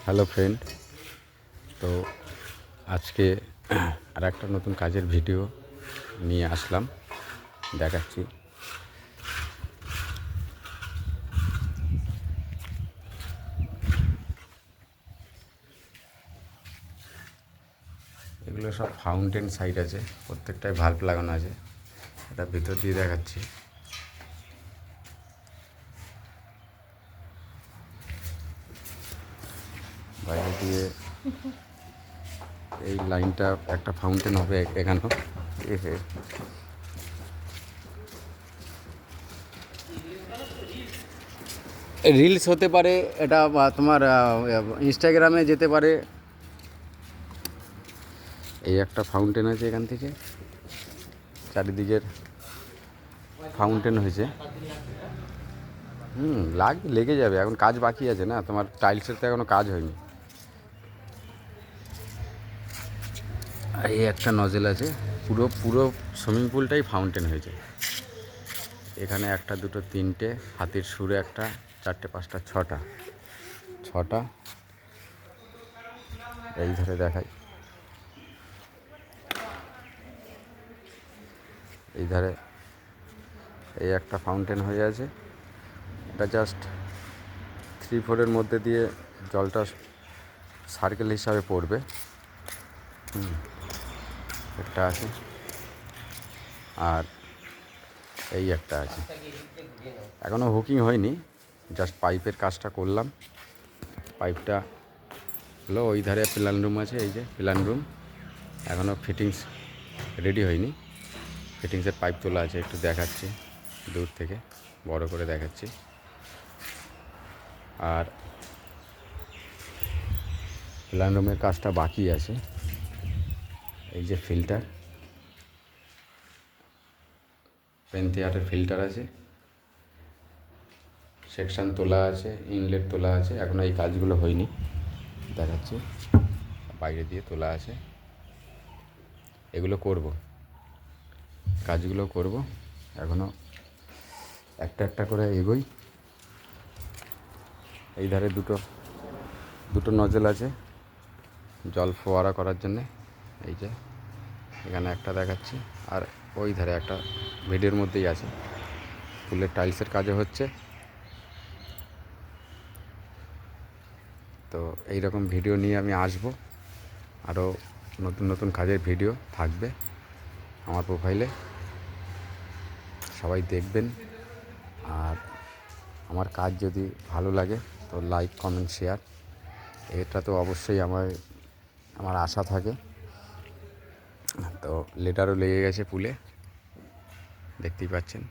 Hello friend, তো আজকে আর একটা নতুন কাজের ভিডিও নিয়ে আসলাম, দেখাচ্ছি। এগুলো সব ফাউন্টেন সাইড আছে, প্রত্যেকটাই ভাল্ব লাগানো আছে। এটা ভিতর দিয়ে দেখাচ্ছি। বাইরে দিয়ে এই লাইনটা একটা ফাউন্টেন হবে এখানেও। রিলস হতে পারে এটা, বা তোমার ইনস্টাগ্রামে যেতে পারে। এই একটা ফাউন্টেন আছে, এখান থেকে চারিদিকের ফাউন্টেন হয়েছে। লেগে যাবে, এখন কাজ বাকি আছে না, তোমার টাইলসের তো এখনও কাজ হয়নি। আর এই একটা নজেল আছে, পুরো পুরো সুইমিং পুলটাই ফাউন্টেন হয়েছে। এখানে একটা, দুটো, তিনটে, হাতির সুরে একটা, চারটে, পাঁচটা, ছটা। এই ধরে দেখাই, এই ধারে এই একটা ফাউন্টেন হয়ে আছে। এটা জাস্ট 3-4-এর মধ্যে দিয়ে জলটা সার্কেল হিসাবে পড়বে। একটা আছে, আর এই একটা আছে। এখনও হুকিং হয়নি, জাস্ট পাইপের কাজটা করলাম। পাইপটা হলো, ওই ধারে প্ল্যান রুম আছে, এই যে প্ল্যান রুম। এখনও ফিটিংস রেডি হয়নি। ফিটিংসের পাইপ তোলা আছে, একটু দেখাচ্ছি দূর থেকে, বড় করে দেখাচ্ছি। আর প্ল্যান রুমের কাজটা বাকি আছে। এই যে ফিল্টার, পেন্থিয়ারের ফিল্টার আছে, সেকশন তোলা আছে, ইনলেট তোলা আছে। এখনও এই কাজগুলো হয়নি, দেখাচ্ছি। বাইরে দিয়ে তোলা আছে, এগুলো করব, কাজগুলো করব। এখনও একটা একটা করে এগোই। এই ধারে দুটো নজেল আছে জল ফোয়ারা করার জন্যে। এই যে এখানে একটা দেখাচ্ছি, আর ওই ধারে একটা ভিডিওর মধ্যেই আছে। ফুলের টাইলসের কাজও হচ্ছে। তো এই রকম ভিডিও নিয়ে আমি আসব, আরও নতুন নতুন কাজের ভিডিও থাকবে আমার প্রোফাইলে, সবাই দেখবেন। আর আমার কাজ যদি ভালো লাগে তো লাইক, কমেন্ট, শেয়ার, এটা তো অবশ্যই আমার আশা থাকে। তো লেটারও লেগে গেছে পুলে, দেখতেই পাচ্ছেন।